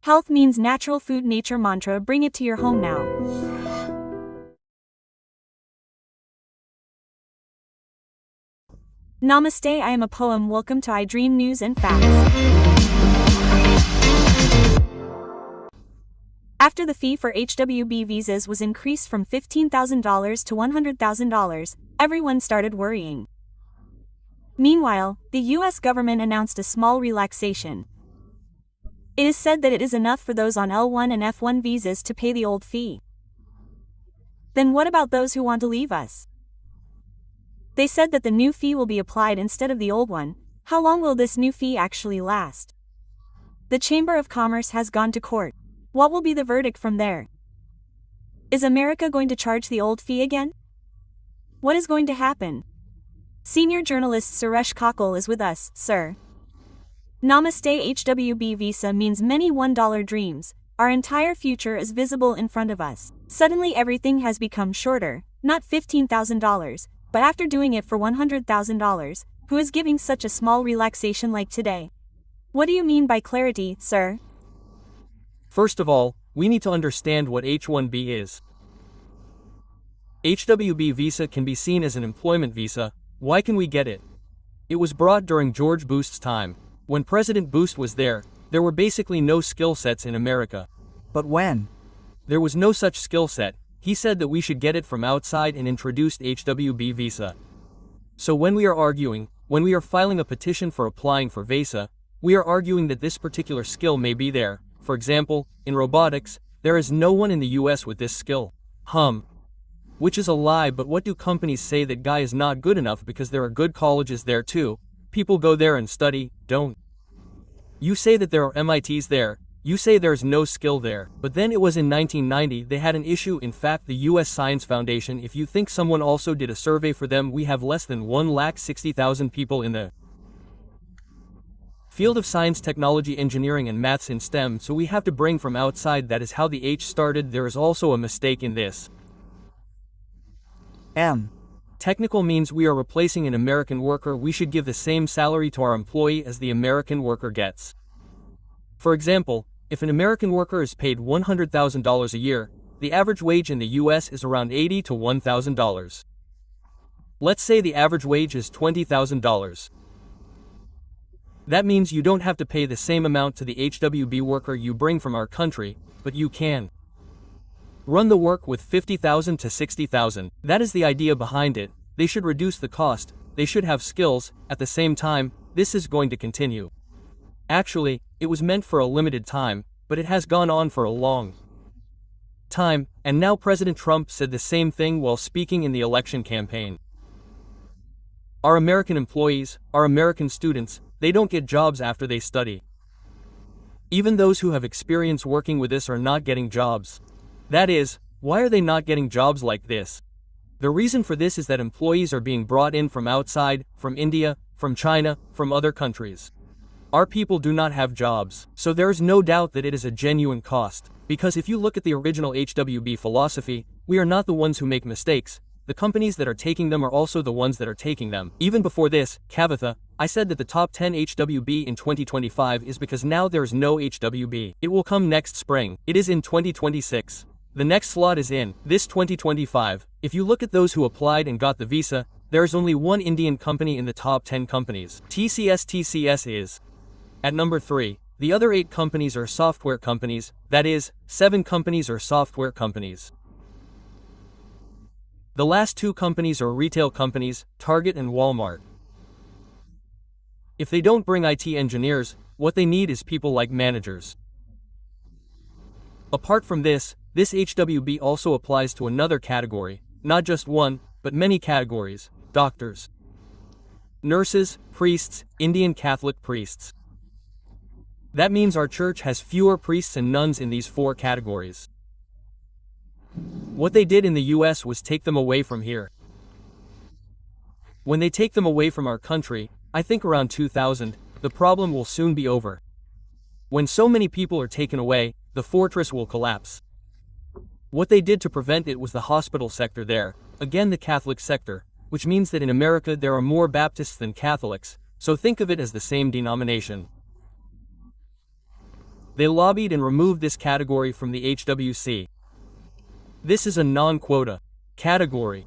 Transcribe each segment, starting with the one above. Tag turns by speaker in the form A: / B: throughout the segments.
A: Health means natural food nature mantra, bring it to your home now. Namaste, I am a poem. Welcome to iDream News and Facts. After the fee for H-1B visas was increased from $15,000 to $100,000, everyone started worrying. Meanwhile, the US government announced a small relaxation. It is said that it is enough for those on L1 and F1 visas to pay the old fee. Then what about those who want to leave us? They said that the new fee will be applied instead of the old one. How long will this new fee actually last? The Chamber of Commerce has gone to court. What will be the verdict from there? Is America going to charge the old fee again? What is going to happen? Senior journalist Suresh Kakal is with us, sir. Namaste. H-1B visa means many $1 dreams. Our entire future is visible in front of us. Suddenly everything has become shorter, not $15,000, but after doing it for $100,000, who is giving such a small relaxation like today? What do you mean by clarity, sir?
B: First of all, we need to understand what H-1B is. H-1B visa can be seen as an employment visa. Why can we get it? It was brought during George Bush's time. When President Bush was there were basically no skill sets in America.
C: But when?
B: There was no such skill set. He said that we should get it from outside and introduced H-1B visa. So when we are filing a petition for applying for visa, we are arguing that this particular skill may be there. For example, in robotics, there is no one in the US with this skill. Which is a lie, but what do companies say? That guy is not good enough because there are good colleges there too. People go there and study, don't. You say that there are MITs there, you say there's no skill there, but then it was in 1990 they had an issue. In fact, the US Science Foundation, if you think someone also did a survey for them, we have less than 160,000 people in the field of science, technology, engineering and maths in STEM, so we have to bring from outside. That is how the H started. There is also a mistake in this. Technical means we are replacing an American worker. We should give the same salary to our employee as the American worker gets. For example, if an American worker is paid $100,000 a year, the average wage in the US is around $80,000 to $1,000. Let's say the average wage is $20,000. That means you don't have to pay the same amount to the H-1B worker you bring from our country, but you can run the work with $50,000 to $60,000. That is the idea behind it. They should reduce the cost, they should have skills. At the same time, this is going to continue. Actually, it was meant for a limited time, but it has gone on for a long time, and now President Trump said the same thing while speaking in the election campaign. Our American employees, our American students, they don't get jobs after they study. Even those who have experience working with this are not getting jobs. That is, why are they not getting jobs like this? The reason for this is that employees are being brought in from outside, from India, from China, from other countries. Our people do not have jobs, so there is no doubt that it is a genuine cost. Because if you look at the original H-1B philosophy, we are not the ones who make mistakes. The companies that are taking them are also the ones that are taking them. Even before this, Kavitha, I said that the top 10 H-1B in 2025 is because now there is no H-1B. It will come next spring. It is in 2026. The next slot is in this 2025. If you look at those who applied and got the visa, there is only one Indian company in the top 10 companies. TCS is at number 3. The other 8 companies are software companies, that is, 7 companies are software companies. The last 2 companies are retail companies, Target and Walmart. If they don't bring IT engineers, what they need is people like managers. Apart from this H-1B also applies to another category, not just one, but many categories: doctors, nurses, priests, Indian Catholic priests. That means our church has fewer priests and nuns in these 4 categories. What they did in the US was take them away from here. When they take them away from our country, I think around 2000, the problem will soon be over. When so many people are taken away, the fortress will collapse. What they did to prevent it was the hospital sector there, again the Catholic sector, which means that in America there are more Baptists than Catholics, so think of it as the same denomination. They lobbied and removed this category from the HWC. This is a non-quota category.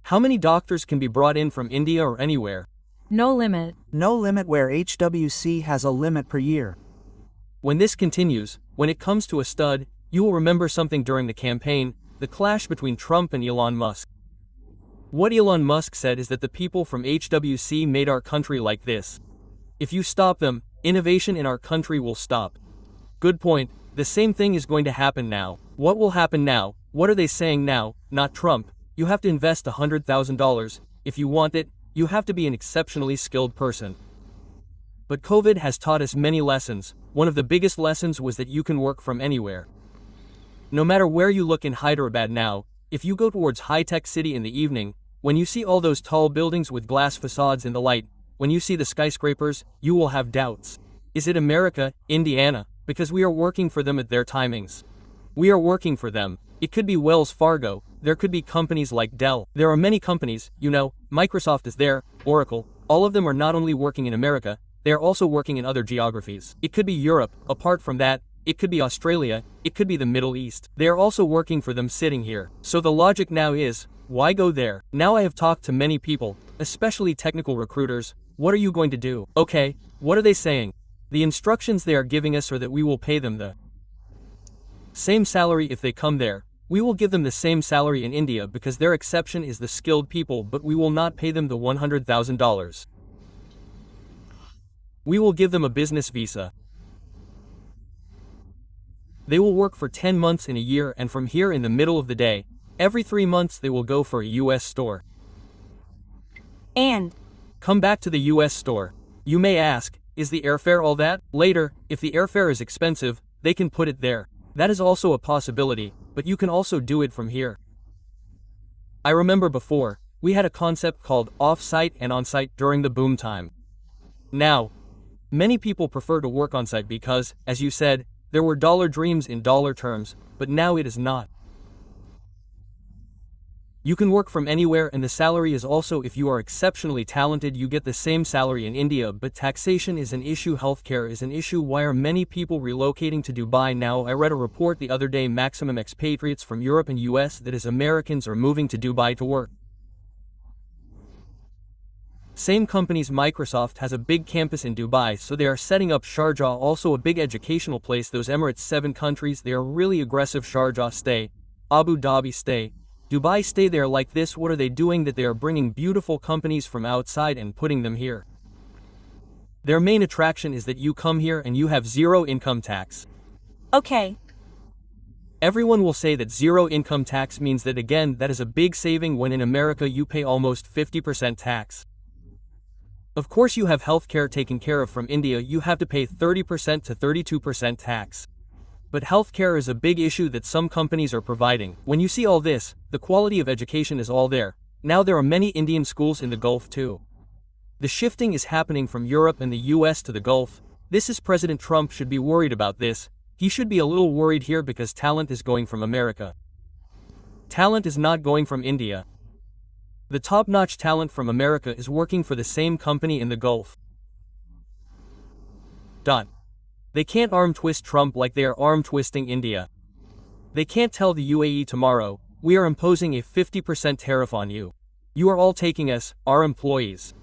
B: How many doctors can be brought in from India or anywhere?
C: No limit.
D: No limit where HWC has a limit per year.
B: When this continues, when it comes to a stud, you will remember something during the campaign, the clash between Trump and Elon Musk. What Elon Musk said is that the people from HWC made our country like this. If you stop them, innovation in our country will stop. Good point. The same thing is going to happen now. What will happen now? What are they saying now? Not Trump. You have to invest $100,000. If you want it, you have to be an exceptionally skilled person. But COVID has taught us many lessons. One of the biggest lessons was that you can work from anywhere. No matter where you look in Hyderabad now, if you go towards high-tech city in the evening, when you see all those tall buildings with glass facades in the light, when you see the skyscrapers, you will have doubts. Is it America, Indiana? Because we are working for them at their timings. We are working for them. It could be Wells Fargo, there could be companies like Dell. There are many companies, Microsoft is there, Oracle, all of them are not only working in America, they are also working in other geographies. It could be Europe, apart from that, it could be Australia, it could be the Middle East. They are also working for them sitting here. So the logic now is, why go there? Now I have talked to many people, especially technical recruiters. What are you going to do? Okay, what are they saying? The instructions they are giving us are that we will pay them the same salary if they come there. We will give them the same salary in India because their exception is the skilled people, but we will not pay them the $100,000. We will give them a business visa. They will work for 10 months in a year, and from here in the middle of the day, every 3 months they will go for a US store.
A: And
B: come back to the US store. You may ask, is the airfare all that? Later, if the airfare is expensive, they can put it there. That is also a possibility, but you can also do it from here. I remember before, we had a concept called off-site and on-site during the boom time. Now, many people prefer to work on-site because, as you said, there were dollar dreams in dollar terms, but now it is not. You can work from anywhere, and the salary is also, if you are exceptionally talented, you get the same salary in India, but taxation is an issue, healthcare is an issue. Why are many people relocating to Dubai now? I read a report the other day, maximum expatriates from Europe and US, that is Americans, are moving to Dubai to work. Same companies, Microsoft has a big campus in Dubai, so they are setting up Sharjah, also a big educational place. Those Emirates, 7 countries, they are really aggressive. Sharjah stay, Abu Dhabi stay, Dubai stay. They are like this. What are they doing? That they are bringing beautiful companies from outside and putting them here. Their main attraction is that you come here and you have zero income tax.
A: okay,
B: Everyone will say that zero income tax means that, again, that is a big saving when in America you pay almost 50% tax. Of course you have healthcare taken care of. From India you have to pay 30% to 32% tax. But healthcare is a big issue that some companies are providing. When you see all this, the quality of education is all there. Now there are many Indian schools in the Gulf too. The shifting is happening from Europe and the US to the Gulf. This is President Trump should be worried about this. He should be a little worried here because talent is going from America. Talent is not going from India. The top-notch talent from America is working for the same company in the Gulf. They can't arm twist Trump like they are arm twisting India. They can't tell the UAE tomorrow, we are imposing a 50% tariff on you. You are all taking us, our employees.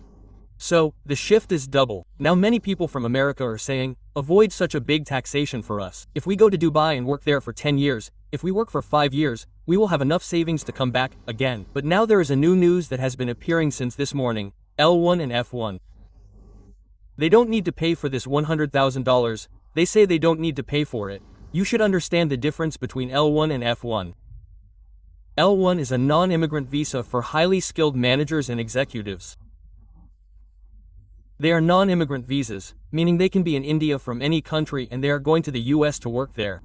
B: So, the shift is double. Now many people from America are saying, avoid such a big taxation for us. If we go to Dubai and work there for 10 years, if we work for 5 years, we will have enough savings to come back again. But now there is a new news that has been appearing since this morning, L1 and F1. They don't need to pay for this $100,000, they say they don't need to pay for it. You should understand the difference between L1 and F1. L1 is a non-immigrant visa for highly skilled managers and executives. They are non-immigrant visas, meaning they can be in India from any country and they are going to the US to work there.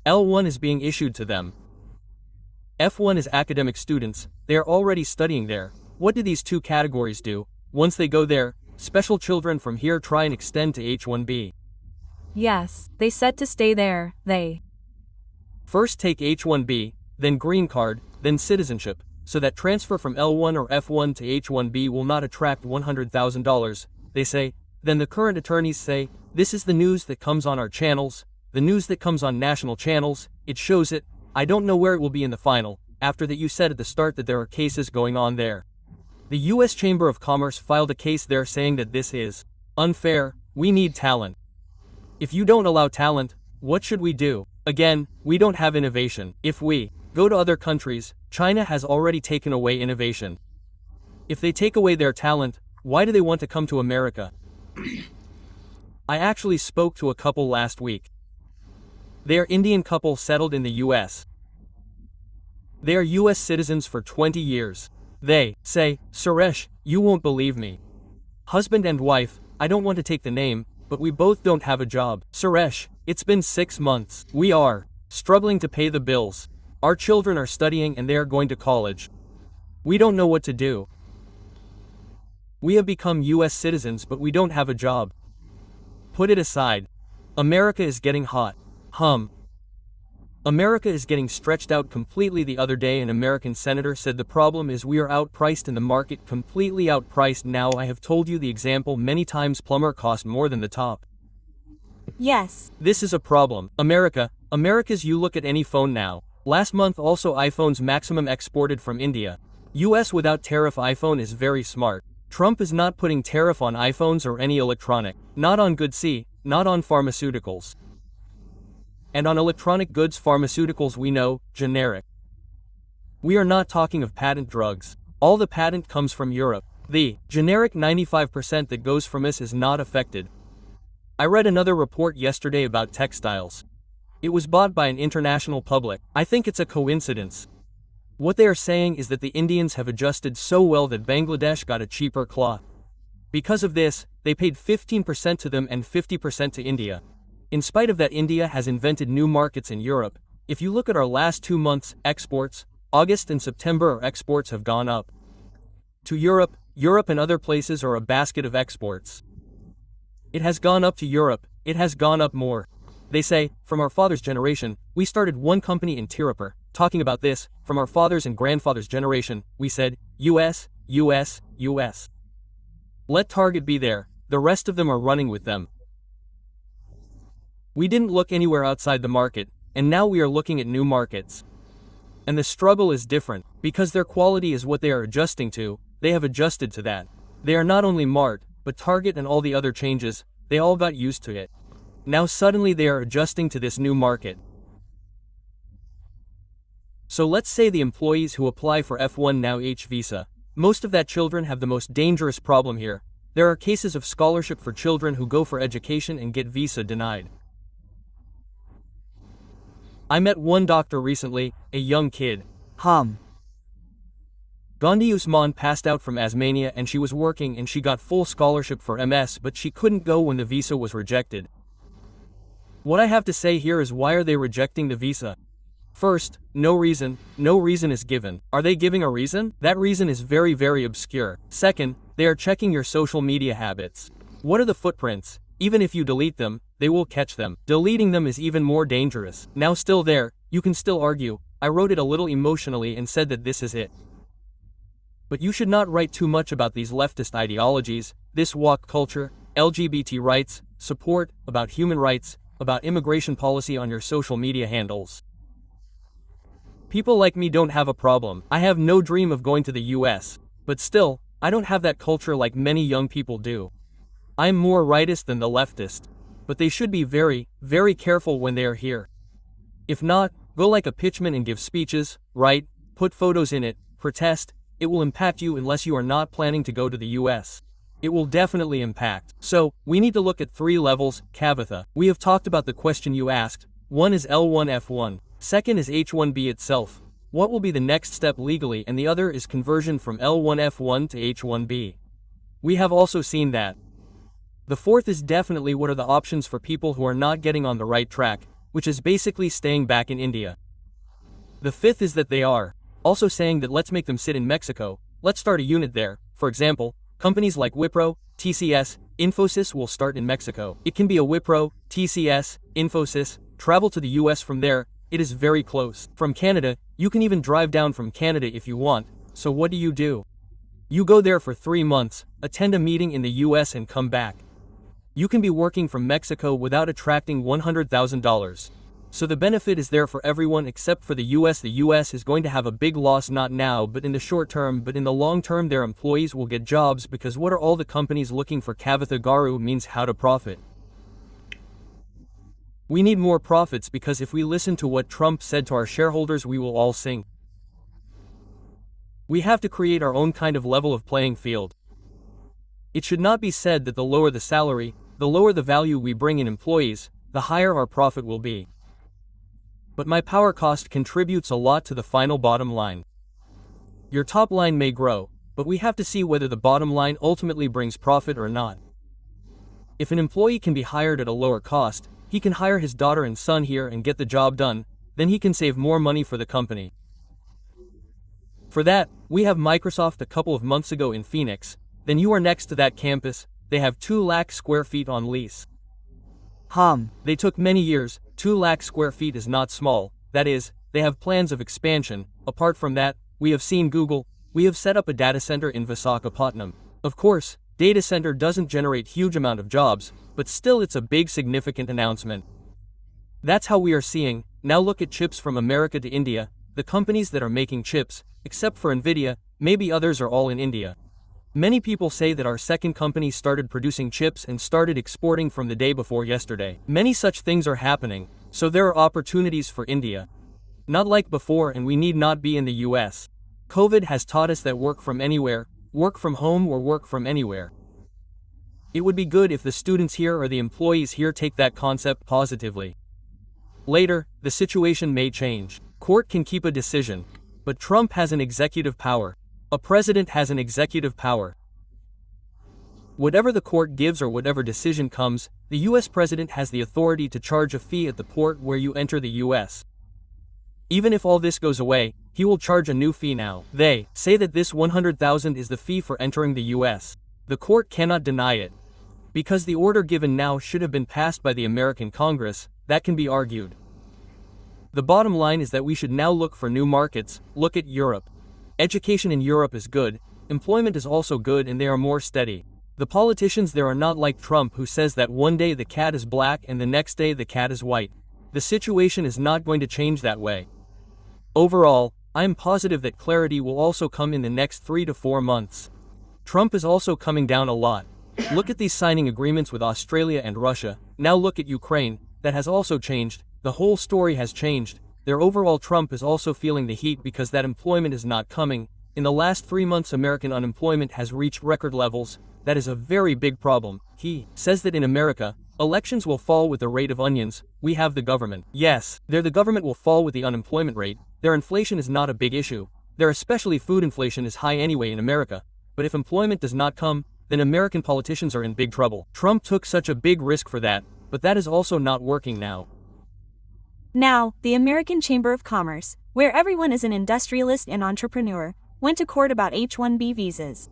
B: L1 is being issued to them. F1 is academic students, they are already studying there. What do these two categories do? Once they go there, special children from here try and extend to H1B.
C: Yes, they said to stay there, they
B: First take H1B, then green card, then citizenship, so that transfer from L1 or F1 to H1B will not attract $100,000, they say. Then the current attorneys say, this is the news that comes on our channels, The news that comes on national channels, it shows it. I don't know where it will be in the final, after that you said at the start that there are cases going on there. The U.S. Chamber of Commerce filed a case there saying that this is unfair, we need talent. If you don't allow talent, what should we do? Again, we don't have innovation. If we go to other countries, China has already taken away innovation. If they take away their talent, why do they want to come to America? I actually spoke to a couple last week. They are Indian couple settled in the US. They are US citizens for 20 years. They say, Suresh, you won't believe me. Husband and wife, I don't want to take the name, but we both don't have a job. Suresh, it's been 6 months. We are struggling to pay the bills. Our children are studying and they are going to college. We don't know what to do. We have become US citizens but we don't have a job. Put it aside. America is getting hot. America is getting stretched out completely. The other day an American senator said the problem is we are outpriced in the market, completely outpriced. Now I have told you the example many times, plumber cost more than the top.
A: Yes.
B: This is a problem. America's, you look at any phone now. Last month also iPhones maximum exported from India. US without tariff iPhone is very smart. Trump is not putting tariff on iPhones or any electronic. Not on goods, see, not on pharmaceuticals. And on electronic goods, pharmaceuticals, we know, generic. We are not talking of patent drugs. All the patent comes from Europe. The generic 95% that goes from us is not affected. I read another report yesterday about textiles. It was bought by an international public. I think it's a coincidence. What they are saying is that the Indians have adjusted so well that Bangladesh got a cheaper cloth. Because of this, they paid 15% to them and 50% to India. In spite of that, India has invented new markets in Europe. If you look at our last 2 months, exports, August and September, our exports have gone up. To Europe and other places are a basket of exports. It has gone up to Europe, it has gone up more. They say, from our father's generation, we started one company in Tirupur, talking about this, from our father's and grandfather's generation, we said, US, US, US. Let Target be there, the rest of them are running with them. We didn't look anywhere outside the market, and now we are looking at new markets. And the struggle is different, because their quality is what they are adjusting to, they have adjusted to that. They are not only Mart, but Target and all the other changes, they all got used to it. Now suddenly they are adjusting to this new market. So let's say the employees who apply for F1 now H visa. Most of that children have the most dangerous problem here. There are cases of scholarship for children who go for education and get visa denied. I met one doctor recently, a young kid. Gandhi Usman passed out from asthma and she was working and she got full scholarship for MS, but she couldn't go when the visa was rejected. What I have to say here is, why are they rejecting the visa? First, no reason is given. Are they giving a reason? That reason is very, very obscure. Second, they are checking your social media habits. What are the footprints? Even if you delete them, they will catch them. Deleting them is even more dangerous. Now still there, you can still argue. I wrote it a little emotionally and said that this is it. But you should not write too much about these leftist ideologies, this woke culture, LGBT rights, support, about human rights, about immigration policy on your social media handles. People like me don't have a problem. I have no dream of going to the US. But still, I don't have that culture like many young people do. I'm more rightist than the leftist. But they should be very, very careful when they are here. If not, go like a pitchman and give speeches, write, put photos in it, protest. It will impact you unless you are not planning to go to the US. It will definitely impact. So, we need to look at 3 levels, Kavitha. We have talked about the question you asked. One is L1 F1. Second is H1B itself. What will be the next step legally, and the other is conversion from L1 F1 to H1B. We have also seen that. The fourth is definitely what are the options for people who are not getting on the right track, which is basically staying back in India. The fifth is that they are also saying that let's make them sit in Mexico, let's start a unit there. For example, companies like Wipro, TCS, Infosys will start in Mexico. It can be a Wipro, TCS, Infosys, travel to the US from there, it is very close. From Canada, you can even drive down from Canada if you want, so what do? You go there for 3 months, attend a meeting in the US and come back. You can be working from Mexico without attracting $100,000. So the benefit is there for everyone except for the US. The US is going to have a big loss, not now but in the short term, but in the long term their employees will get jobs, because what are all the companies looking for? Kavitha Garu means how to profit. We need more profits, because if we listen to what Trump said to our shareholders, we will all sink. We have to create our own kind of level of playing field. It should not be said that the lower the salary, the lower the value we bring in employees, the higher our profit will be. But my power cost contributes a lot to the final bottom line. Your top line may grow, but we have to see whether the bottom line ultimately brings profit or not. If an employee can be hired at a lower cost, he can hire his daughter and son here and get the job done, then he can save more money for the company. For that, we have Microsoft a couple of months ago in Phoenix, then you are next to that campus, they have 2 lakh square feet on lease. They took many years. 2 lakh square feet is not small, that is, they have plans of expansion. Apart from that, we have seen Google, we have set up a data center in Visakhapatnam. Of course, data center doesn't generate huge amount of jobs, but still it's a big significant announcement. That's how we are seeing. Now look at chips from America to India, the companies that are making chips, except for Nvidia, maybe others are all in India. Many people say that our second company started producing chips and started exporting from the day before yesterday. Many such things are happening, so there are opportunities for India. Not like before, and we need not be in the US. COVID has taught us that work from anywhere, work from home or work from anywhere. It would be good if the students here or the employees here take that concept positively. Later, the situation may change. Court can keep a decision, but Trump has an executive power. A president has an executive power. Whatever the court gives or whatever decision comes, the US president has the authority to charge a fee at the port where you enter the US. Even if all this goes away, he will charge a new fee now. They say that this $100,000 is the fee for entering the US. The court cannot deny it. Because the order given now should have been passed by the American Congress, that can be argued. The bottom line is that we should now look for new markets. Look at Europe. Education in Europe is good, employment is also good, and they are more steady. The politicians there are not like Trump, who says that one day the cat is black and the next day the cat is white. The situation is not going to change that way. Overall, I am positive that clarity will also come in the next 3 to 4 months. Trump is also coming down a lot. Look at these signing agreements with Australia and Russia. Now look at Ukraine, that has also changed. The whole story has changed. Their overall Trump is also feeling the heat because that employment is not coming. In the last 3 months American unemployment has reached record levels. That is a very big problem. He says that in America, elections will fall with the rate of onions. We have the government. Yes, the government will fall with the unemployment rate. Their inflation is not a big issue. Their especially food inflation is high anyway in America. But if employment does not come, then American politicians are in big trouble. Trump took such a big risk for that, but that is also not working now.
A: Now, the American Chamber of Commerce, where everyone is an industrialist and entrepreneur, went to court about H-1B visas.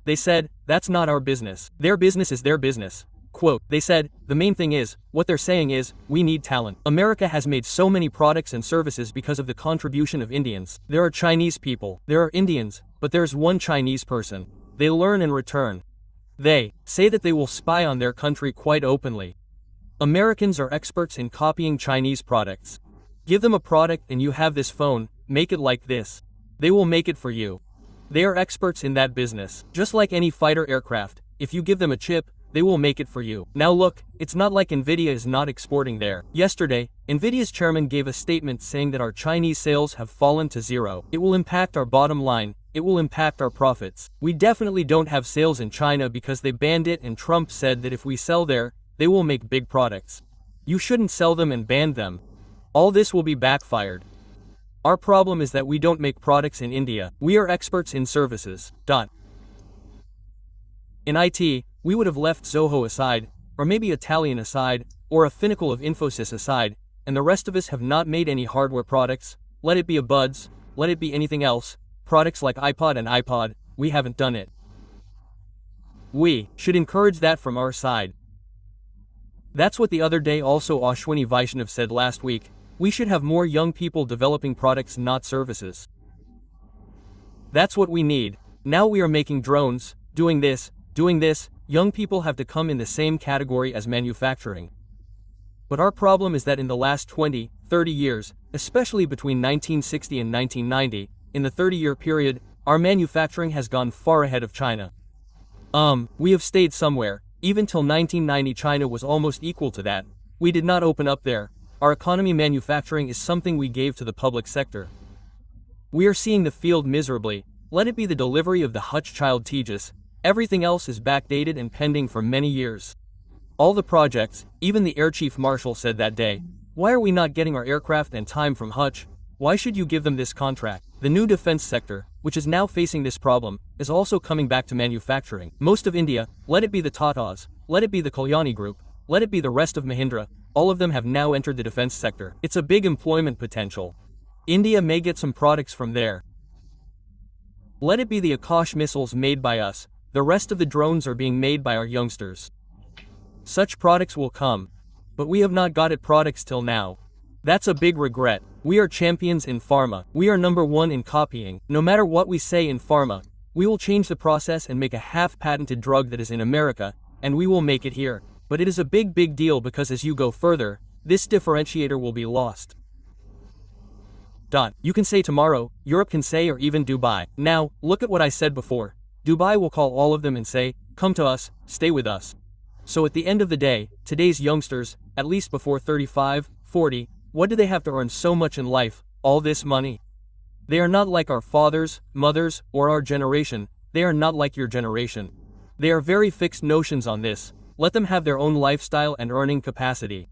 B: They said, that's not our business. Their business is their business. Quote, they said, the main thing is, what they're saying is, we need talent. America has made so many products and services because of the contribution of Indians. There are Chinese people, there are Indians, but there's one Chinese person. They learn and return. They say that they will spy on their country quite openly. Americans are experts in copying Chinese products. Give them a product and you have this phone, make it like this. They will make it for you. They are experts in that business. Just like any fighter aircraft, if you give them a chip, they will make it for you. Now look, it's not like Nvidia is not exporting there. Yesterday, Nvidia's chairman gave a statement saying that our Chinese sales have fallen to 0. It will impact our bottom line. It will impact our profits. We definitely don't have sales in China because they banned it, and Trump said that if we sell there, they will make big products. You shouldn't sell them and ban them. All this will be backfired. Our problem is that we don't make products in India. We are experts in services. In IT, we would have left Zoho aside, or maybe Italian aside, or a Finacle of Infosys aside, and the rest of us have not made any hardware products. Let it be a Buds, let it be anything else, products like iPod and iPod, we haven't done it. We should encourage that from our side. That's what the other day also Ashwini Vaishnav said last week. We should have more young people developing products, not services. That's what we need. Now we are making drones, doing this, Young people have to come in the same category as manufacturing. But our problem is that in the last 20, 30 years, especially between 1960 and 1990, in the 30-year period, our manufacturing has gone far ahead of China. We have stayed somewhere. Even till 1990 China was almost equal to that. We did not open up there. Our economy manufacturing is something we gave to the public sector. We are seeing the field miserably. Let it be the delivery of the Hutch-Child Tejas. Everything else is backdated and pending for many years. All the projects, even the Air Chief Marshal said that day, "Why are we not getting our aircraft and time from Hutch? Why should you give them this contract?" The new defense sector, which is now facing this problem, is also coming back to manufacturing. Most of India, let it be the Tatas, let it be the Kalyani Group, let it be the rest of Mahindra, all of them have now entered the defense sector. It's a big employment potential. India may get some products from there. Let it be the Akash missiles made by us, the rest of the drones are being made by our youngsters. Such products will come. But we have not got it products till now. That's a big regret. We are champions in pharma. We are number one in copying. No matter what we say in pharma, we will change the process and make a half-patented drug that is in America, and we will make it here. But it is a big deal because as you go further, this differentiator will be lost. You can say tomorrow, Europe can say, or even Dubai. Now, look at what I said before. Dubai will call all of them and say, "Come to us, stay with us." So at the end of the day, today's youngsters, at least before 35, 40, what do they have to earn so much in life, all this money? They are not like our fathers, mothers, or our generation. They are not like your generation. They are very fixed notions on this. Let them have their own lifestyle and earning capacity.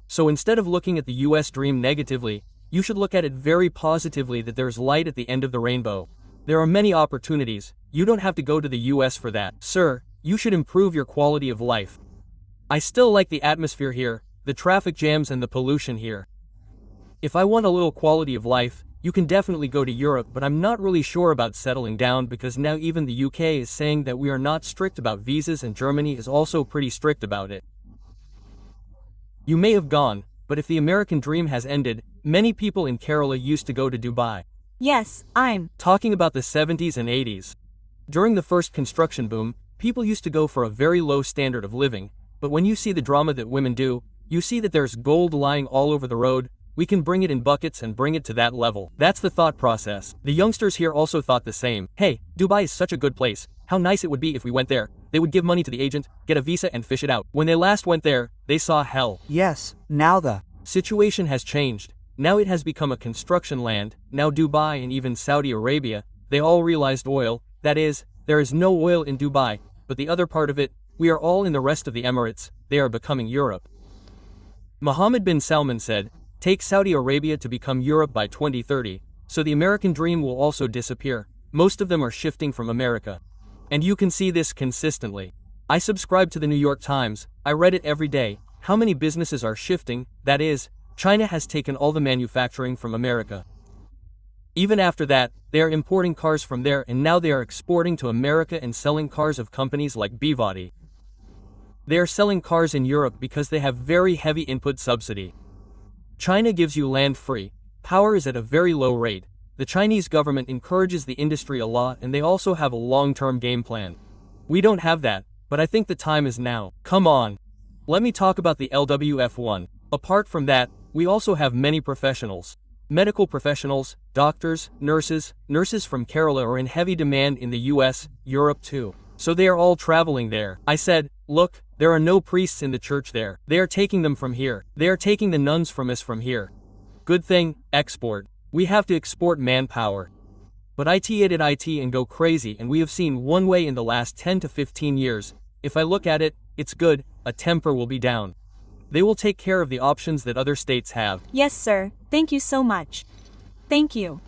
B: So instead of looking at the US dream negatively, you should look at it very positively, that there's light at the end of the rainbow. There are many opportunities. You don't have to go to the US for that. Sir, you should improve your quality of life. I still like the atmosphere here, the traffic jams and the pollution here. If I want a little quality of life, you can definitely go to Europe, but I'm not really sure about settling down because now even the UK is saying that we are not strict about visas and Germany is also pretty strict about it. You may have gone, but if the American dream has ended, many people in Kerala used to go to Dubai.
A: Yes, I'm
B: talking about the 70s and 80s. During the first construction boom, people used to go for a very low standard of living, but when you see the drama that women do, you see that there's gold lying all over the road. We can bring it in buckets and bring it to that level. That's the thought process. The youngsters here also thought the same. Hey, Dubai is such a good place. How nice it would be if we went there. They would give money to the agent, get a visa and fish it out. When they last went there, they saw hell.
D: Yes, now the
B: situation has changed. Now it has become a construction land. Now Dubai and even Saudi Arabia, they all realized oil. That is, there is no oil in Dubai, but the other part of it, we are all in the rest of the Emirates. They are becoming Europe. Mohammed bin Salman said, take Saudi Arabia to become Europe by 2030, so the American dream will also disappear. Most of them are shifting from America. And you can see this consistently. I subscribe to the New York Times, I read it every day. How many businesses are shifting? That is, China has taken all the manufacturing from America. Even after that, they are importing cars from there and now they are exporting to America and selling cars of companies like Bivadi. They are selling cars in Europe because they have very heavy input subsidy. China gives you land free. Power is at a very low rate. The Chinese government encourages the industry a lot and they also have a long-term game plan. We don't have that, but I think the time is now. Come on. Let me talk about the LWF1. Apart from that, we also have many professionals. Medical professionals, doctors, nurses from Kerala are in heavy demand in the US, Europe too. So they are all traveling there. I said, look, there are no priests in the church there. They are taking them from here. They are taking the nuns from us from here. Good thing, export. We have to export manpower. But IT and go crazy and we have seen one way in the last 10 to 15 years. If I look at it, it's good, a temper will be down. They will take care of the options that other states have.
A: Yes, sir. Thank you so much. Thank you.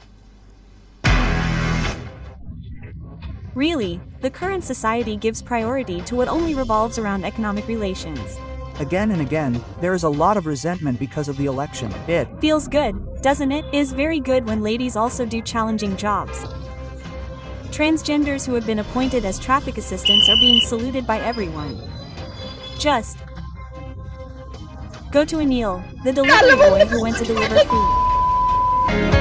A: Really, the current society gives priority to what only revolves around economic relations.
D: Again and again, there is a lot of resentment because of the election. It
A: feels good, doesn't it? It is very good when ladies also do challenging jobs. Transgenders who have been appointed as traffic assistants are being saluted by everyone. Just go to Anil, the delivery boy who went to deliver food.